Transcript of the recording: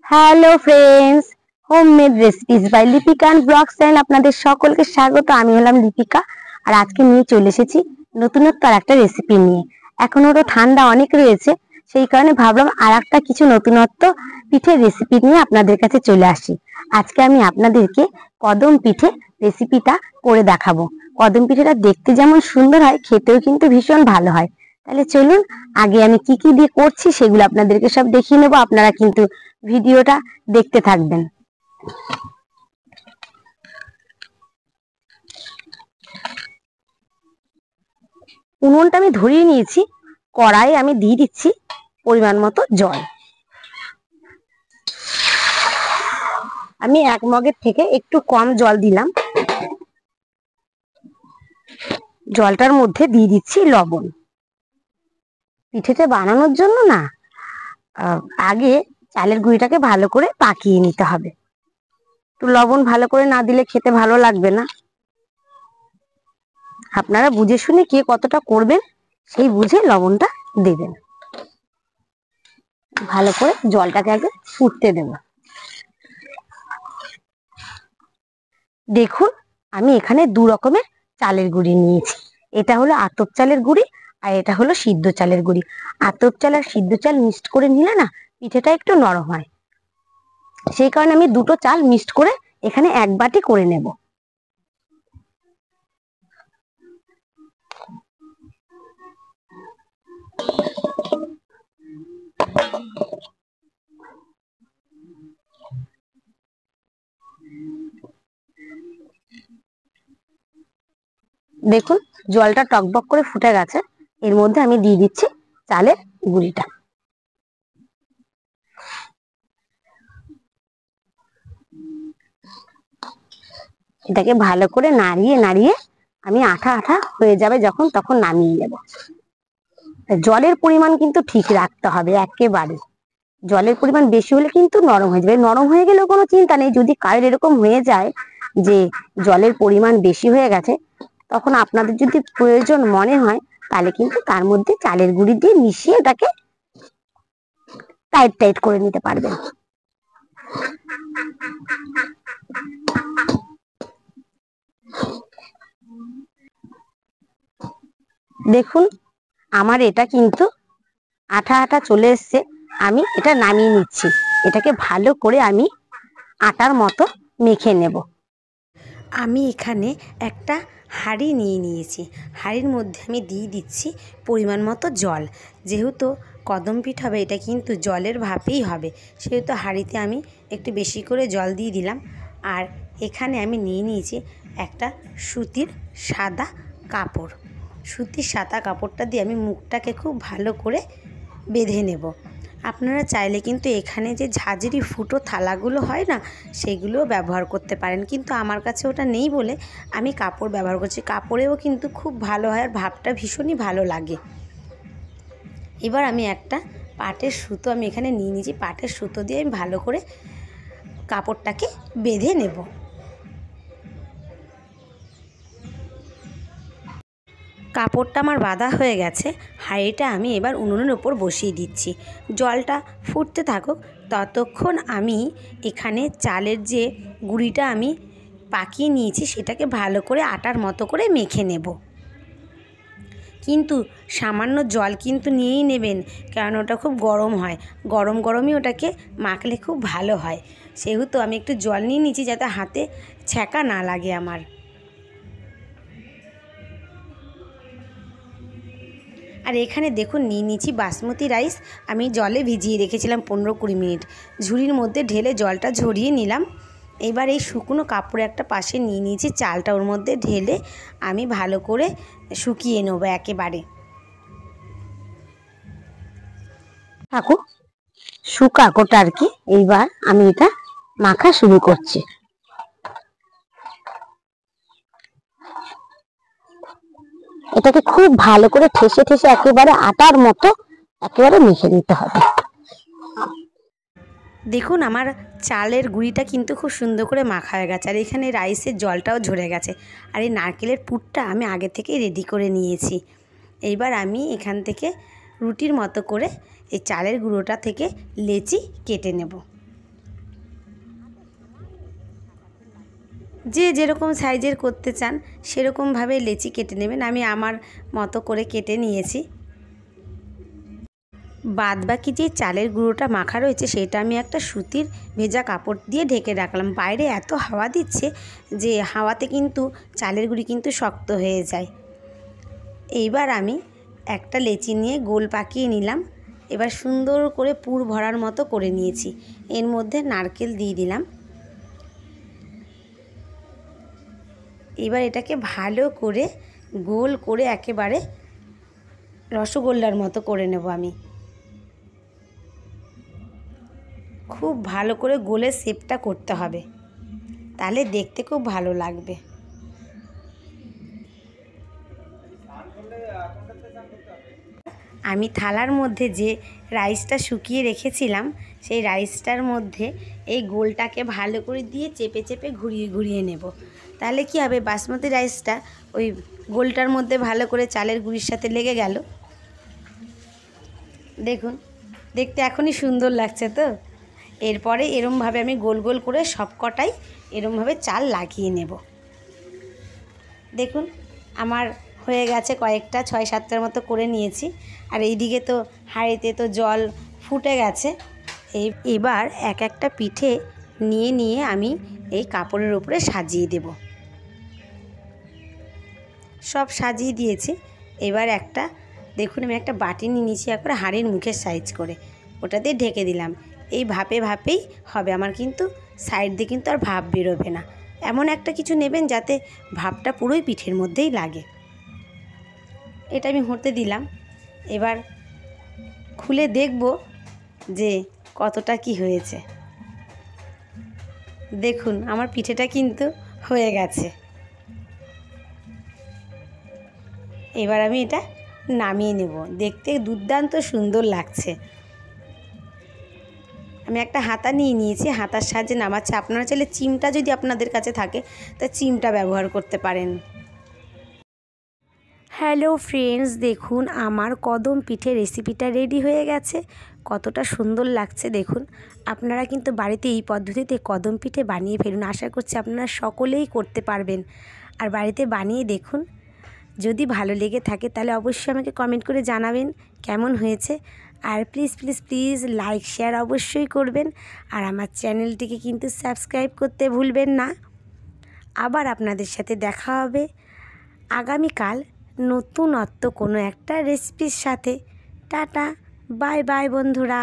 Hello friends, homemade recipes by Lipika and blog channel আপনাদের সকলকে স্বাগত। আমি হলাম লিপিকা আর আজকে নিয়ে চলে এসেছি নতুনত্ব আর একটা রেসিপি নিয়ে। এখনো তো ঠান্ডা অনেক রয়েছে, সেই কারণে ভাবলাম আর একটা কিছু নতুনত্ব পিঠের রেসিপি নিয়ে আপনাদের কাছে চলে আসি। আজকে আমি আপনাদেরকে কদম পিঠে রেসিপিটা করে দেখাবো। কদম পিঠেটা দেখতে যেমন সুন্দর হয়, খেতেও কিন্তু ভীষণ ভালো হয়। তাহলে চলুন আগে আমি কি কি দিয়ে করছি সেগুলো আপনাদেরকে সব দেখিয়ে নেবো। আপনারা কিন্তু ভিডিওটা দেখতে থাকবেন। উনুনটা আমি ধরিয়ে নিয়েছি, কড়াইয়ে আমি দিয়ে দিচ্ছি পরিমাণ মতো জল। আমি এক মগের থেকে একটু কম জল দিলাম। জলটার মধ্যে দিয়ে দিচ্ছি লবণ। পিঠেটা বানানোর জন্য না আগে চালের গুঁড়িটাকে ভালো করে পাকিয়ে নিতে হবে। তো লবণ ভালো করে না দিলে খেতে ভালো লাগবে না। আপনারা বুঝে শুনে কে কতটা করবেন সেই বুঝে লবণটা দেবেন। ভালো করে জলটাকে আগে ফুটতে দেব। দেখুন আমি এখানে দু রকমের চালের গুঁড়ি নিয়েছি। এটা হলো আতপ চালের গুঁড়ি আর এটা হলো সিদ্ধ চালের গুঁড়ি। আতপ চাল আর সিদ্ধ চাল মিক্সড করে নিলে না পিঠেটা একটু নরম হয়, সেই কারণে আমি দুটো চাল মিক্সড করে এখানে এক বাটি করে নেব। দেখুন জলটা টকবক করে ফুটে গেছে, এর মধ্যে আমি দিয়ে দিচ্ছি চালের গুঁড়িটা। এটাকে ভালো করে নাড়িয়ে নাড়িয়ে আমি আঠা আঠা হয়ে যাবে যখন, তখন নামিয়ে নেব। জলের পরিমাণ কিন্তু ঠিক রাখতে হবে একেবারে। জলের পরিমাণ বেশি হলে কিন্তু নরম হয়ে যাবে। নরম হয়ে গেলেও কোনো চিন্তা নেই, যদি কারোর এরকম হয়ে যায় যে জলের পরিমাণ বেশি হয়ে গেছে, তখন আপনাদের যদি প্রয়োজন মনে হয় তাহলে কিন্তু তার মধ্যে চালের গুঁড়ি দিয়ে মিশিয়ে এটাকে টাইট টাইট করে নিতে পারবেন। দেখুন আমার এটা কিন্তু আঠা আঠা চলে এসছে, আমি এটা নামিয়ে নিচ্ছি। এটাকে ভালো করে আমি আটার মতো মেখে নেব। আমি এখানে একটা হাঁড়ি নিয়ে নিয়েছি, হাঁড়ির মধ্যে আমি দিয়ে দিচ্ছি পরিমাণ মতো জল। যেহেতু কদম পিঠ হবে এটা কিন্তু জলের ভাপেই হবে, সেহেতু হাঁড়িতে আমি একটু বেশি করে জল দিয়ে দিলাম। আর এখানে আমি নিয়ে নিয়েছি একটা সুতির সাদা কাপড়। সুতির সাদা কাপড়টা দিয়ে আমি মুখটাকে খুব ভালো করে বেঁধে নেব। আপনারা চাইলে কিন্তু এখানে যে ঝাঁঝরি ফুটো থালাগুলো হয় না, সেগুলোও ব্যবহার করতে পারেন, কিন্তু আমার কাছে ওটা নেই বলে আমি কাপড় ব্যবহার করছি। কাপড়েও কিন্তু খুব ভালো হয় আর ভাবটা ভীষণই ভালো লাগে। এবার আমি একটা পাটের সুতো আমি এখানে নিয়ে নিয়েছি, পাটের সুতো দিয়ে আমি ভালো করে কাপড়টাকে বেঁধে নেব। কাপড়টা আমার বাঁধা হয়ে গেছে, হাঁড়িটা আমি এবার উনুনের ওপর বসিয়ে দিচ্ছি। জলটা ফুটতে থাকুক, ততক্ষণ আমি এখানে চালের যে গুঁড়িটা আমি পাকিয়ে নিয়েছি সেটাকে ভালো করে আটার মতো করে মেখে নেব। কিন্তু সামান্য জল কিন্তু নিয়েই নেবেন, কারণ ওটা খুব গরম হয়। গরম গরমই ওটাকে মাখলে খুব ভালো হয়। সেহেতু আমি একটু জল নিয়ে নিয়েছি যাতে হাতে ছ্যাঁকা না লাগে আমার। আর এখানে দেখুন নিয়ে নিয়েছি বাসমতি রাইস। আমি জলে ভিজিয়ে রেখেছিলাম 15-20 মিনিট। ঝুড়ির মধ্যে ঢেলে জলটা ঝরিয়ে নিলাম। এবার এই শুকনো কাপড়ে একটা পাশে নিয়ে নিয়েছি, চালটা ওর মধ্যে ঢেলে আমি ভালো করে শুকিয়ে নেবো একেবারে। থাকুক শুকাক ওটা আর কি। এইবার আমি এটা মাখা শুরু করছি। এটাকে খুব ভালো করে ঠেসে ঠেসে একেবারে আটার মতো একেবারে মেখে নিতে হবে। দেখুন আমার চালের গুঁড়িটা কিন্তু খুব সুন্দর করে মাখা হয়ে গেছে, আর এখানে রাইসের জলটাও ঝরে গেছে। আর এই নারকেলের পুরটা আমি আগে থেকেই রেডি করে নিয়েছি। এইবার আমি এখান থেকে রুটির মতো করে এই চালের গুঁড়োটা থেকে লেচি কেটে নেব। যে যেরকম সাইজের করতে চান সেরকমভাবে লেচি কেটে নেবেন। আমি আমার মতো করে কেটে নিয়েছি। বাদ বাকি যে চালের গুঁড়োটা মাখা রয়েছে সেটা আমি একটা সুতির ভেজা কাপড় দিয়ে ঢেকে রাখলাম। বাইরে এত হাওয়া দিচ্ছে যে হাওয়াতে কিন্তু চালের গুঁড়ি কিন্তু শক্ত হয়ে যায়। এইবার আমি একটা লেচি নিয়ে গোল পাকিয়ে নিলাম। এবার সুন্দর করে পুর ভরার মতো করে নিয়েছি। এর মধ্যে নারকেল দিয়ে দিলাম। এবার এটাকে ভালো করে গোল করে একেবারে রসগোল্লার মতো করে নেব আমি। খুব ভালো করে গোলের শেপটা করতে হবে, তাহলে দেখতে খুব ভালো লাগবে। আমি থালার মধ্যে যে রাইসটা শুকিয়ে রেখেছিলাম সেই রাইসটার মধ্যে এই গোলটাকে ভালো করে দিয়ে চেপে চেপে ঘুরিয়ে ঘুরিয়ে নেব। তাহলে কি হবে, বাসমতি রাইসটা ওই গোলটার মধ্যে ভালো করে চালের গুঁড়ির সাথে লেগে গেল। দেখুন, দেখতে এখনই সুন্দর লাগছে তো। এরপরে এরমভাবে আমি গোল গোল করে সব কটাই এরমভাবে চাল লাগিয়ে নেব। দেখুন আমার হয়ে গেছে কয়েকটা, 6-7টার মতো করে নিয়েছি। আর এইদিকে তো হাঁড়িতে তো জল ফুটে গেছে। এবার এক একটা পিঠে নিয়ে নিয়ে আমি এই কাপড়ের উপরে সাজিয়ে দেব। সব সাজিয়ে দিয়েছি। এবার একটা দেখুন আমি একটা বাটি নিয়ে নিয়েছি একবার হাঁড়ির মুখের সাইজ করে, ওটা দিয়ে ঢেকে দিলাম। এই ভাপে ভাপেই হবে আমার, কিন্তু সাইড দিয়ে কিন্তু আর ভাপ বেরোবে না। এমন একটা কিছু নেবেন যাতে ভাপটা পুরোই পিঠের মধ্যেই লাগে। এটা আমি হতে দিলাম। এবার খুলে দেখব যে কতটা কি হয়েছে। দেখুন আমার পিঠেটা কিন্তু হয়ে গেছে। এবার আমি এটা নামিয়ে নেব। দেখতে দুর্দান্ত সুন্দর লাগছে। আমি একটা হাতা নিয়ে নিয়েছি, হাতার সাহায্যে নামাচ্ছি। আপনারা চাইলে চিমটা যদি আপনাদের কাছে থাকে তা চিমটা ব্যবহার করতে পারেন। হ্যালো ফ্রেন্ডস, দেখুন আমার কদম পিঠে রেসিপিটা রেডি হয়ে গেছে। কতটা সুন্দর লাগছে দেখুন। আপনারা কিন্তু বাড়িতে এই পদ্ধতিতে কদম পিঠে বানিয়ে ফেলুন। আশা করছি আপনারা সকলেই করতে পারবেন। আর বাড়িতে বানিয়ে দেখুন। যদি ভালো লেগে থাকে তাহলে অবশ্যই আমাকে কমেন্ট করে জানাবেন কেমন হয়েছে। আর please please please like share অবশ্যই করবেন। আর আমার চ্যানেলটিকে কিন্তু সাবস্ক্রাইব করতে ভুলবেন না। আবার আপনাদের সাথে দেখা হবে আগামীকাল নতুনত্ব কোনো একটা রেসিপির সাথে। টাটা, বাই বাই বন্ধুরা।